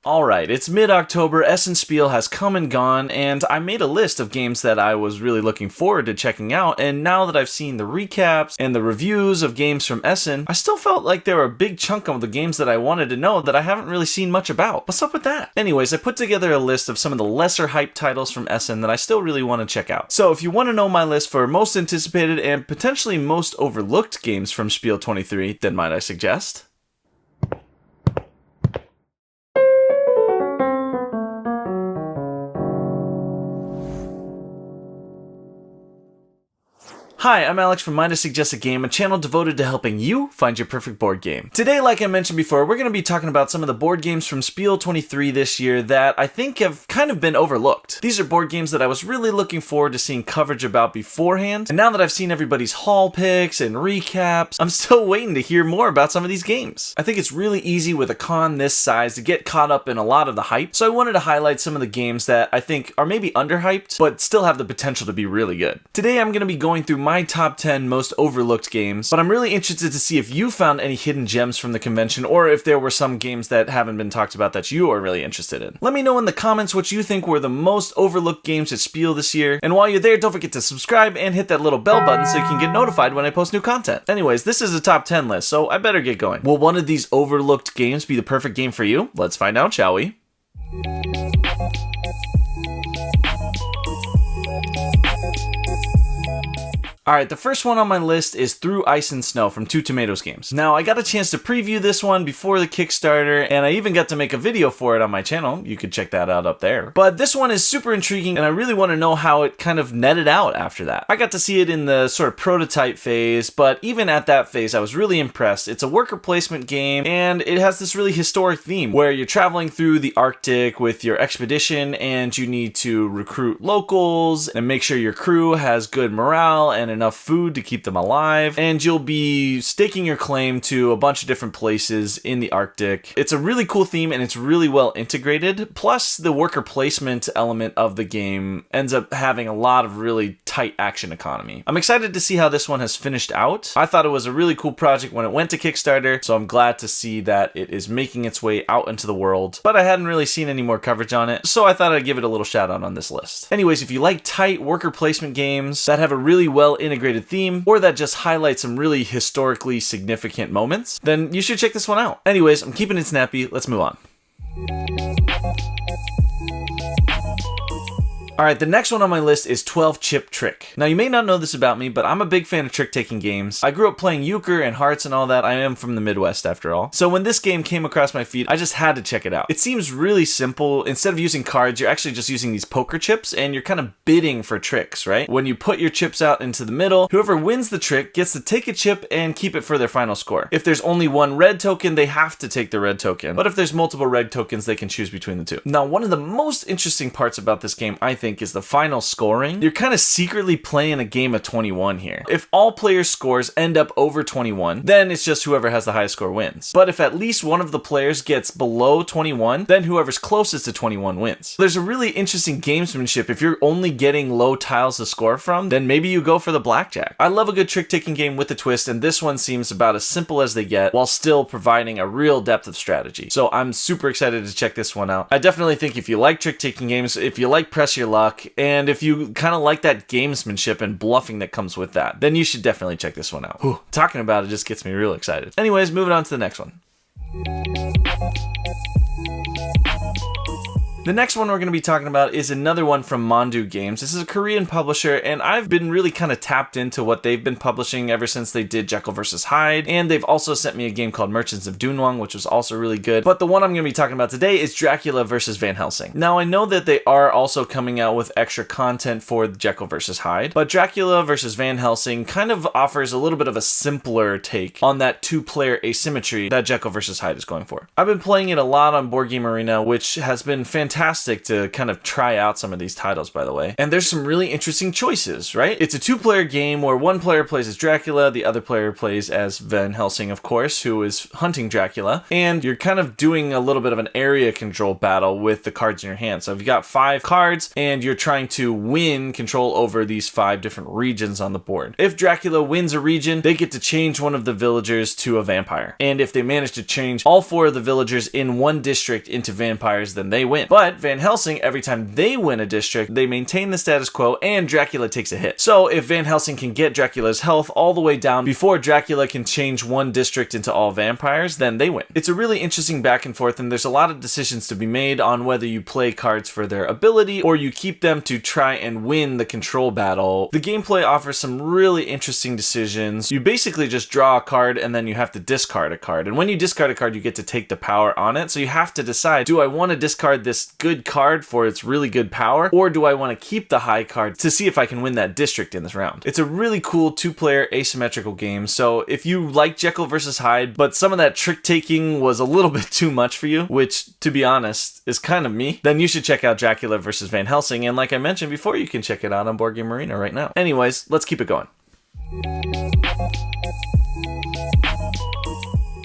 Alright, it's mid-October, Essen Spiel has come and gone, and I made a list of games that I was really looking forward to checking out, and now that I've seen the recaps and the reviews of games from Essen, I still felt like there were a big chunk of the games that I wanted to know that I haven't really seen much about. What's up with that? Anyways, I put together a list of some of the lesser hyped titles from Essen that I still really want to check out. So if you want to know my list for most anticipated and potentially most overlooked games from Spiel 23, then might I suggest? Hi, I'm Alex from Might I Suggest a Game, a channel devoted to helping you find your perfect board game. Today, like I mentioned before, we're going to be talking about some of the board games from Spiel 23 this year that I think have kind of been overlooked. These are board games that I was really looking forward to seeing coverage about beforehand, and now that I've seen everybody's haul picks and recaps, I'm still waiting to hear more about some of these games. I think it's really easy with a con this size to get caught up in a lot of the hype, so I wanted to highlight some of the games that I think are maybe underhyped, but still have the potential to be really good. Today, I'm going to be going through my top 10 most overlooked games, but I'm really interested to see if you found any hidden gems from the convention or if there were some games that haven't been talked about that you are really interested in. Let me know in the comments what you think were the most overlooked games at Spiel this year, and while you're there, don't forget to subscribe and hit that little bell button so you can get notified when I post new content. Anyways, this is a top 10 list, so I better get going. Will one of these overlooked games be the perfect game for you? Let's find out, shall we? Alright, the first one on my list is Through Ice and Snow from Two Tomatoes Games. Now, I got a chance to preview this one before the Kickstarter, and I even got to make a video for it on my channel. You could check that out up there. But this one is super intriguing, and I really want to know how it kind of netted out after that. I got to see it in the sort of prototype phase, but even at that phase, I was really impressed. It's a worker placement game, and it has this really historic theme where you're traveling through the Arctic with your expedition, and you need to recruit locals and make sure your crew has good morale and enough food to keep them alive, and you'll be staking your claim to a bunch of different places in the Arctic. It's a really cool theme and it's really well integrated, plus the worker placement element of the game ends up having a lot of really tight action economy. I'm excited to see how this one has finished out. I thought it was a really cool project when it went to Kickstarter, so I'm glad to see that it is making its way out into the world, but I hadn't really seen any more coverage on it, so I thought I'd give it a little shout out on this list. Anyways, if you like tight worker placement games that have a really well integrated theme, or that just highlight some really historically significant moments, then you should check this one out. Anyways, I'm keeping it snappy. Let's move on. Alright, the next one on my list is 12 Chip Trick. Now, you may not know this about me, but I'm a big fan of trick-taking games. I grew up playing euchre and hearts and all that. I am from the Midwest, after all. So when this game came across my feed, I just had to check it out. It seems really simple. Instead of using cards, you're actually just using these poker chips, and you're kind of bidding for tricks, right? When you put your chips out into the middle, whoever wins the trick gets to take a chip and keep it for their final score. If there's only one red token, they have to take the red token. But if there's multiple red tokens, they can choose between the two. Now, one of the most interesting parts about this game, I think, is the final scoring. You're kind of secretly playing a game of 21 here. If all players' scores end up over 21, then it's just whoever has the highest score wins. But if at least one of the players gets below 21, then whoever's closest to 21 wins. There's a really interesting gamesmanship. If you're only getting low tiles to score from, then maybe you go for the blackjack. I love a good trick-taking game with a twist, and this one seems about as simple as they get while still providing a real depth of strategy. So I'm super excited to check this one out. I definitely think if you like trick-taking games, if you like press your luck, and if you kind of like that gamesmanship and bluffing that comes with that, then you should definitely check this one out. Whew, talking about it just gets me real excited. Anyways, moving on to the next one. The next one we're going to be talking about is another one from Mondu Games. This is a Korean publisher, and I've been really kind of tapped into what they've been publishing ever since they did Jekyll vs. Hyde, and they've also sent me a game called Merchants of Dunhuang, which was also really good. But the one I'm going to be talking about today is Dracula vs. Van Helsing. Now, I know that they are also coming out with extra content for Jekyll vs. Hyde, but Dracula vs. Van Helsing kind of offers a little bit of a simpler take on that two-player asymmetry that Jekyll vs. Hyde is going for. I've been playing it a lot on Board Game Arena, which has been fantastic fantastic to kind of try out some of these titles, by the way. And there's some really interesting choices, right? It's a 2-player game where one player plays as Dracula, the other player plays as Van Helsing, of course, who is hunting Dracula. And you're kind of doing a little bit of an area control battle with the cards in your hand. So you've got 5 cards, and you're trying to win control over these 5 different regions on the board. If Dracula wins a region, they get to change one of the villagers to a vampire. And if they manage to change all 4 of the villagers in one district into vampires, then they win. But Van Helsing, every time they win a district, they maintain the status quo and Dracula takes a hit. So if Van Helsing can get Dracula's health all the way down before Dracula can change one district into all vampires, then they win. It's a really interesting back and forth, and there's a lot of decisions to be made on whether you play cards for their ability or you keep them to try and win the control battle. The gameplay offers some really interesting decisions. You basically just draw a card and then you have to discard a card. And when you discard a card, you get to take the power on it. So you have to decide, do I want to discard this good card for its really good power, or do I want to keep the high card to see if I can win that district in this round? It's a really cool 2-player asymmetrical game. So if you like Jekyll versus Hyde, but some of that trick taking was a little bit too much for you, which to be honest is kind of me, then you should check out Dracula versus Van Helsing. And like I mentioned before, you can check it out on Board Game Arena right now. Anyways, let's keep it going.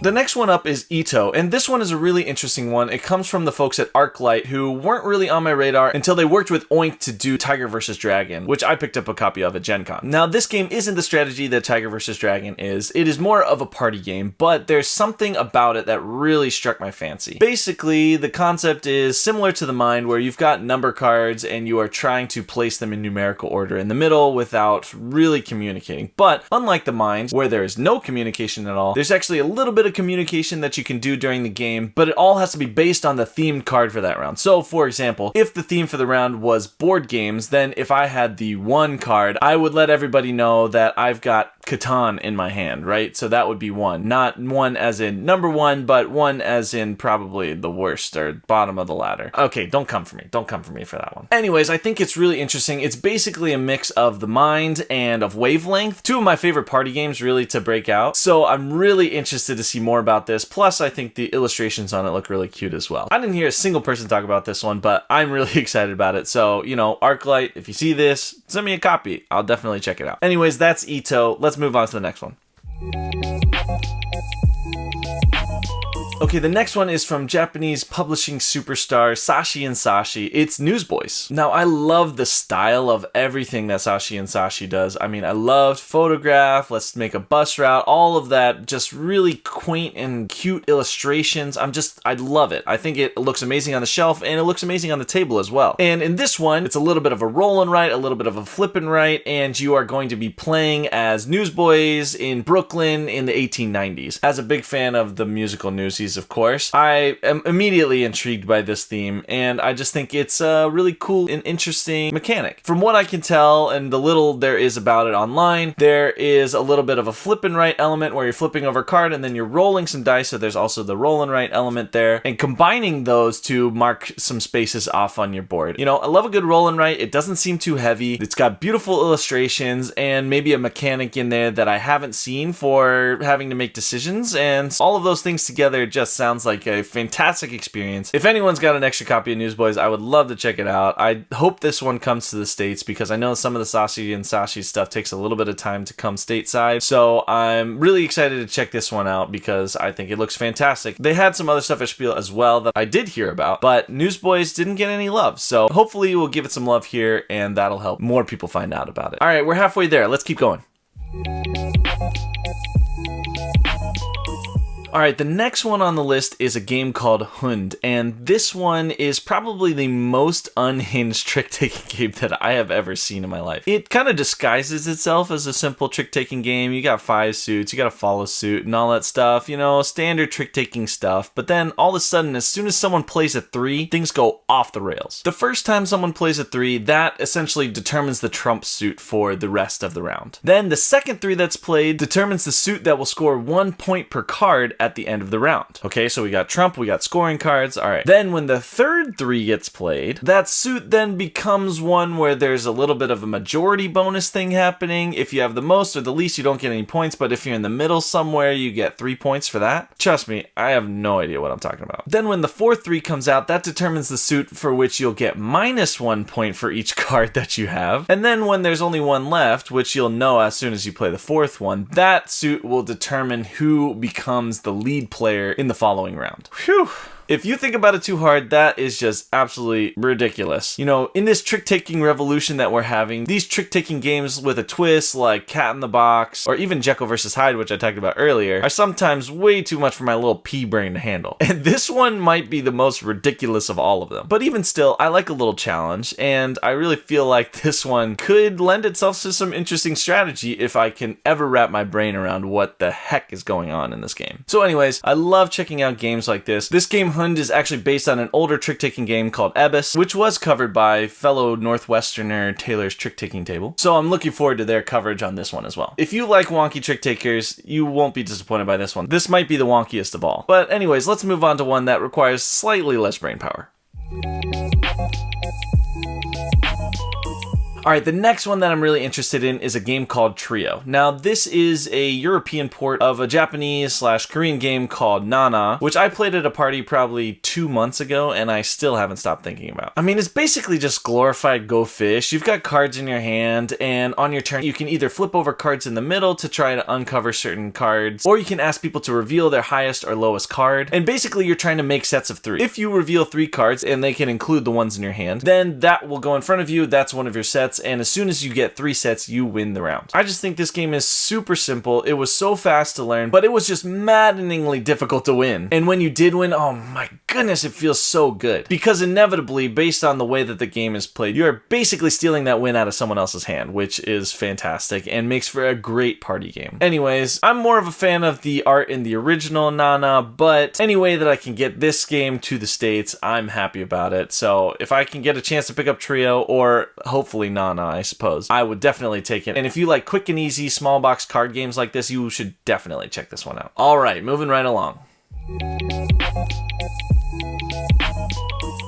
The next one up is Ito, and this one is a really interesting one. It comes from the folks at ArcLight, who weren't really on my radar until they worked with Oink to do Tiger vs. Dragon, which I picked up a copy of at Gen Con. Now, this game isn't the strategy that Tiger vs. Dragon is. It is more of a party game, but there's something about it that really struck my fancy. Basically, the concept is similar to the Mind, where you've got number cards and you are trying to place them in numerical order in the middle without really communicating. But unlike the Mind, where there is no communication at all, there's actually a little bit of communication that you can do during the game, but it all has to be based on the themed card for that round. So for example, if the theme for the round was board games, then if I had the 1 card, I would let everybody know that I've got Catan in my hand, right? So that would be 1. Not 1 as in number 1, but 1 as in probably the worst or bottom of the ladder. Okay, don't come for me. Don't come for me for that one. Anyways, I think it's really interesting. It's basically a mix of the Mind and of Wavelength. 2 of my favorite party games really to break out. So I'm really interested to see more about this. Plus, I think the illustrations on it look really cute as well. I didn't hear a single person talk about this one, but I'm really excited about it. So, you know, ArcLight, if you see this, send me a copy. I'll definitely check it out. Anyways, that's Ito. Let's move on to the next one. Okay, the next one is from Japanese publishing superstar Sashi & Sashi. It's Newsboys. Now, I love the style of everything that Sashi & Sashi does. I mean, I loved Photograph, Let's Make a Bus Route, all of that, just really quaint and cute illustrations. I love it. I think it looks amazing on the shelf, and it looks amazing on the table as well. And in this one, it's a little bit of a roll and write, a little bit of a flip and write, and you are going to be playing as newsboys in Brooklyn in the 1890s. As a big fan of the musical Newsies, of course, I am immediately intrigued by this theme, and I just think it's a really cool and interesting mechanic. From what I can tell, and the little there is about it online, there is a little bit of a flip and write element where you're flipping over a card and then you're rolling some dice, so there's also the roll and write element there, and combining those to mark some spaces off on your board. You know, I love a good roll and write. It doesn't seem too heavy. It's got beautiful illustrations and maybe a mechanic in there that I haven't seen for having to make decisions, and all of those things together just sounds like a fantastic experience. If anyone's got an extra copy of Newsboys, I would love to check it out. I hope this one comes to the States, because I know some of the Sashi and Sashi stuff takes a little bit of time to come stateside. So I'm really excited to check this one out because I think it looks fantastic. They had some other stuff at Spiel as well that I did hear about, but Newsboys didn't get any love. So hopefully we'll give it some love here, and that'll help more people find out about it. All right, we're halfway there. Let's keep going. Alright, the next one on the list is a game called HUND, and this one is probably the most unhinged trick-taking game that I have ever seen in my life. It kind of disguises itself as a simple trick-taking game. You got 5 suits, you got to follow suit and all that stuff, you know, standard trick-taking stuff, but then all of a sudden, as soon as someone plays a 3, things go off the rails. The first time someone plays a 3, that essentially determines the trump suit for the rest of the round. Then the second 3 that's played determines the suit that will score 1 point per card at the end of the round. Okay, so we got trump, we got scoring cards. All right. Then when the third 3 gets played, that suit then becomes one where there's a little bit of a majority bonus thing happening. If you have the most or the least, you don't get any points, but if you're in the middle somewhere, you get 3 points for that. Trust me, I have no idea what I'm talking about. Then when the fourth 3 comes out, that determines the suit for which you'll get -1 point for each card that you have. And then when there's only one left, which you'll know as soon as you play the fourth one, that suit will determine who becomes the lead player in the following round. Whew. If you think about it too hard, that is just absolutely ridiculous. You know, in this trick-taking revolution that we're having, these trick-taking games with a twist like Cat in the Box, or even Jekyll vs. Hyde, which I talked about earlier, are sometimes way too much for my little pea brain to handle. And this one might be the most ridiculous of all of them. But even still, I like a little challenge, and I really feel like this one could lend itself to some interesting strategy if I can ever wrap my brain around what the heck is going on in this game. So anyways, I love checking out games like this. This game HUND is actually based on an older trick-taking game called Abyss, which was covered by fellow Northwesterner Taylor's Trick-Taking Table. So I'm looking forward to their coverage on this one as well. If you like wonky trick-takers, you won't be disappointed by this one. This might be the wonkiest of all. But anyways, let's move on to one that requires slightly less brain power. Alright, the next one that I'm really interested in is a game called Trio. Now, this is a European port of a Japanese/Korean game called Nana, which I played at a party probably 2 months ago, and I still haven't stopped thinking about. I mean, it's basically just glorified Go Fish. You've got cards in your hand, and on your turn, you can either flip over cards in the middle to try to uncover certain cards, or you can ask people to reveal their highest or lowest card, and basically you're trying to make sets of 3. If you reveal 3 cards, and they can include the ones in your hand, then that will go in front of you, that's one of your sets, and as soon as you get 3 sets, you win the round. I just think this game is super simple. It was so fast to learn, but it was just maddeningly difficult to win. And when you did win, oh my goodness, it feels so good. Because inevitably, based on the way that the game is played, you're basically stealing that win out of someone else's hand, which is fantastic and makes for a great party game. Anyways, I'm more of a fan of the art in the original Nana, but any way that I can get this game to the States, I'm happy about it. So if I can get a chance to pick up Trio, or hopefully Nana, I suppose, I would definitely take it. And if you like quick and easy small box card games like this, you should definitely check this one out. Alright, moving right along.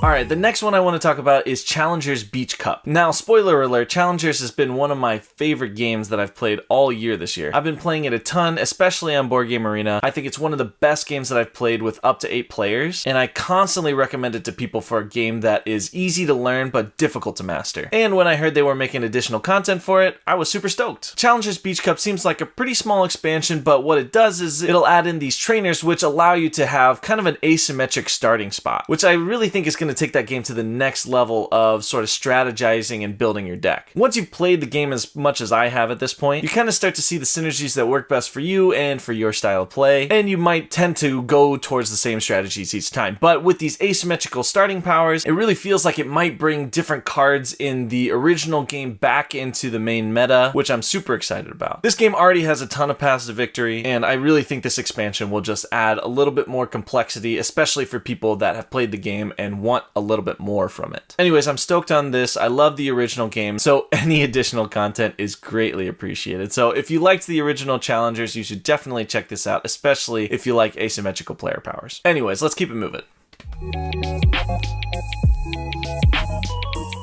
Alright, the next one I want to talk about is Challengers Beach Cup. Now, spoiler alert, Challengers has been one of my favorite games that I've played all year this year. I've been playing it a ton, especially on Board Game Arena. I think it's one of the best games that I've played with up to 8 players, and I constantly recommend it to people for a game that is easy to learn but difficult to master. And when I heard they were making additional content for it, I was super stoked. Challengers Beach Cup seems like a pretty small expansion, but what it does is it'll add in these trainers which allow you to have kind of an asymmetric starting spot, which I really think is going to take that game to the next level of sort of strategizing and building your deck. Once you've played the game as much as I have at this point, you kind of start to see the synergies that work best for you and for your style of play, and you might tend to go towards the same strategies each time. But with these asymmetrical starting powers, it really feels like it might bring different cards in the original game back into the main meta, which I'm super excited about. This game already has a ton of paths to victory, and I really think this expansion will just add a little bit more complexity, especially for people that have played the game and want a little bit more from it. Anyways, I'm stoked on this. I love the original game, so any additional content is greatly appreciated. So if you liked the original Challengers, you should definitely check this out, especially if you like asymmetrical player powers. Anyways, let's keep it moving.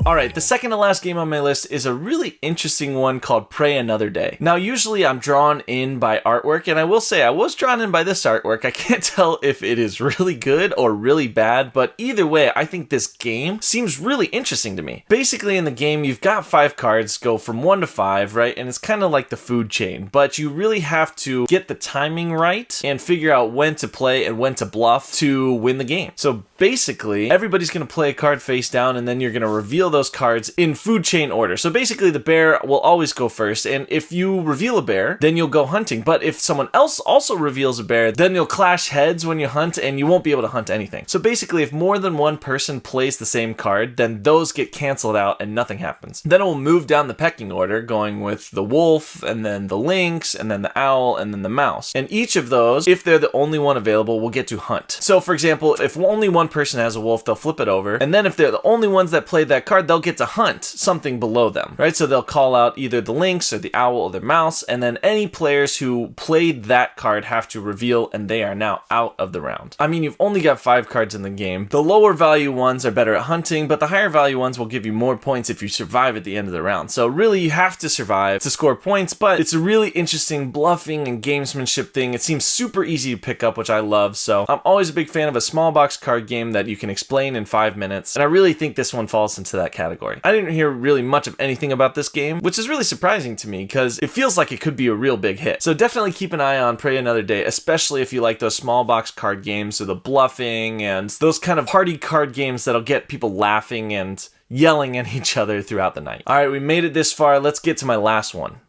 Alright, the second to last game on my list is a really interesting one called Pray Another Day. Now, usually I'm drawn in by artwork, and I will say I was drawn in by this artwork. I can't tell if it is really good or really bad, but either way, I think this game seems really interesting to me. Basically, in the game, you've got 5 cards, go from 1 to 5, right? And it's kind of like the food chain, but you really have to get the timing right and figure out when to play and when to bluff to win the game. So basically, everybody's going to play a card face down, and then you're going to reveal those cards in food chain order. So basically, the bear will always go first, and if you reveal a bear, then you'll go hunting. But if someone else also reveals a bear, then you'll clash heads when you hunt, and you won't be able to hunt anything. So basically, if more than one person plays the same card, then those get canceled out and nothing happens. Then it will move down the pecking order, going with the wolf, and then the lynx, and then the owl, and then the mouse. And each of those, if they're the only one available, will get to hunt. So for example, if only one person has a wolf, they'll flip it over, and then if they're the only ones that played that card, card, they'll get to hunt something below them, right? So they'll call out either the lynx or the owl or the mouse, and then any players who played that card have to reveal, and they are now out of the round. I mean, you've only got 5 cards in the game. The lower value ones are better at hunting, but the higher value ones will give you more points if you survive at the end of the round. So really, you have to survive to score points, but it's a really interesting bluffing and gamesmanship thing. It seems super easy to pick up, which I love, so I'm always a big fan of a small box card game that you can explain in 5 minutes, and I really think this one falls into that category. I didn't hear really much of anything about this game, which is really surprising to me because it feels like it could be a real big hit. So definitely keep an eye on Pray Another Day, especially if you like those small box card games or the bluffing and those kind of party card games that'll get people laughing and yelling at each other throughout the night. Alright, we made it this far. Let's get to my last one.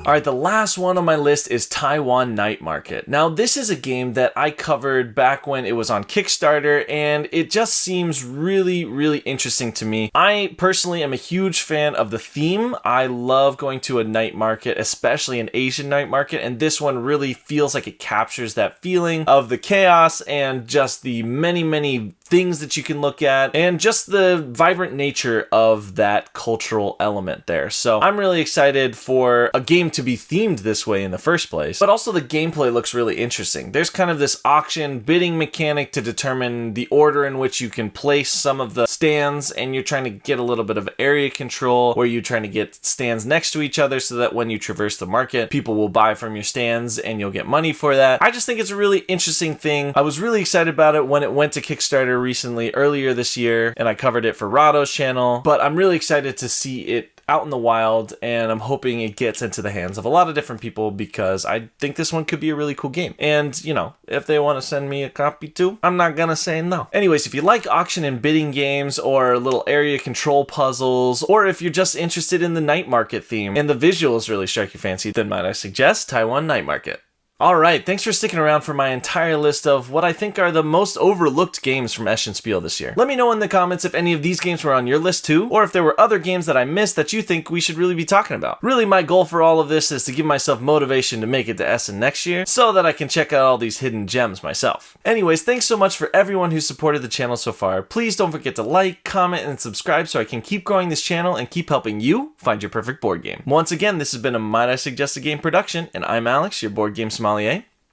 Alright, the last one on my list is Taiwan Night Market. Now, this is a game that I covered back when it was on Kickstarter, and it just seems really, really interesting to me. I personally am a huge fan of the theme. I love going to a night market, especially an Asian night market, and this one really feels like it captures that feeling of the chaos and just the many, many things that you can look at, and just the vibrant nature of that cultural element there. So I'm really excited for a game to be themed this way in the first place, but also the gameplay looks really interesting. There's kind of this auction bidding mechanic to determine the order in which you can place some of the stands, and you're trying to get a little bit of area control where you're trying to get stands next to each other so that when you traverse the market, people will buy from your stands and you'll get money for that. I just think it's a really interesting thing. I was really excited about it when it went to Kickstarter recently, earlier this year, and I covered it for Rado's channel, but I'm really excited to see it out in the wild, and I'm hoping it gets into the hands of a lot of different people because I think this one could be a really cool game. And, you know, if they want to send me a copy too, I'm not gonna say no. Anyways, if you like auction and bidding games or little area control puzzles, or if you're just interested in the night market theme and the visuals really strike your fancy, then might I suggest Taiwan Night Market. Alright, thanks for sticking around for my entire list of what I think are the most overlooked games from Essen Spiel this year. Let me know in the comments if any of these games were on your list too, or if there were other games that I missed that you think we should really be talking about. Really, my goal for all of this is to give myself motivation to make it to Essen next year, so that I can check out all these hidden gems myself. Anyways, thanks so much for everyone who supported the channel so far. Please don't forget to like, comment, and subscribe so I can keep growing this channel and keep helping you find your perfect board game. Once again, this has been a Might I Suggest a Game production, and I'm Alex, your board game sommelier,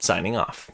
signing off.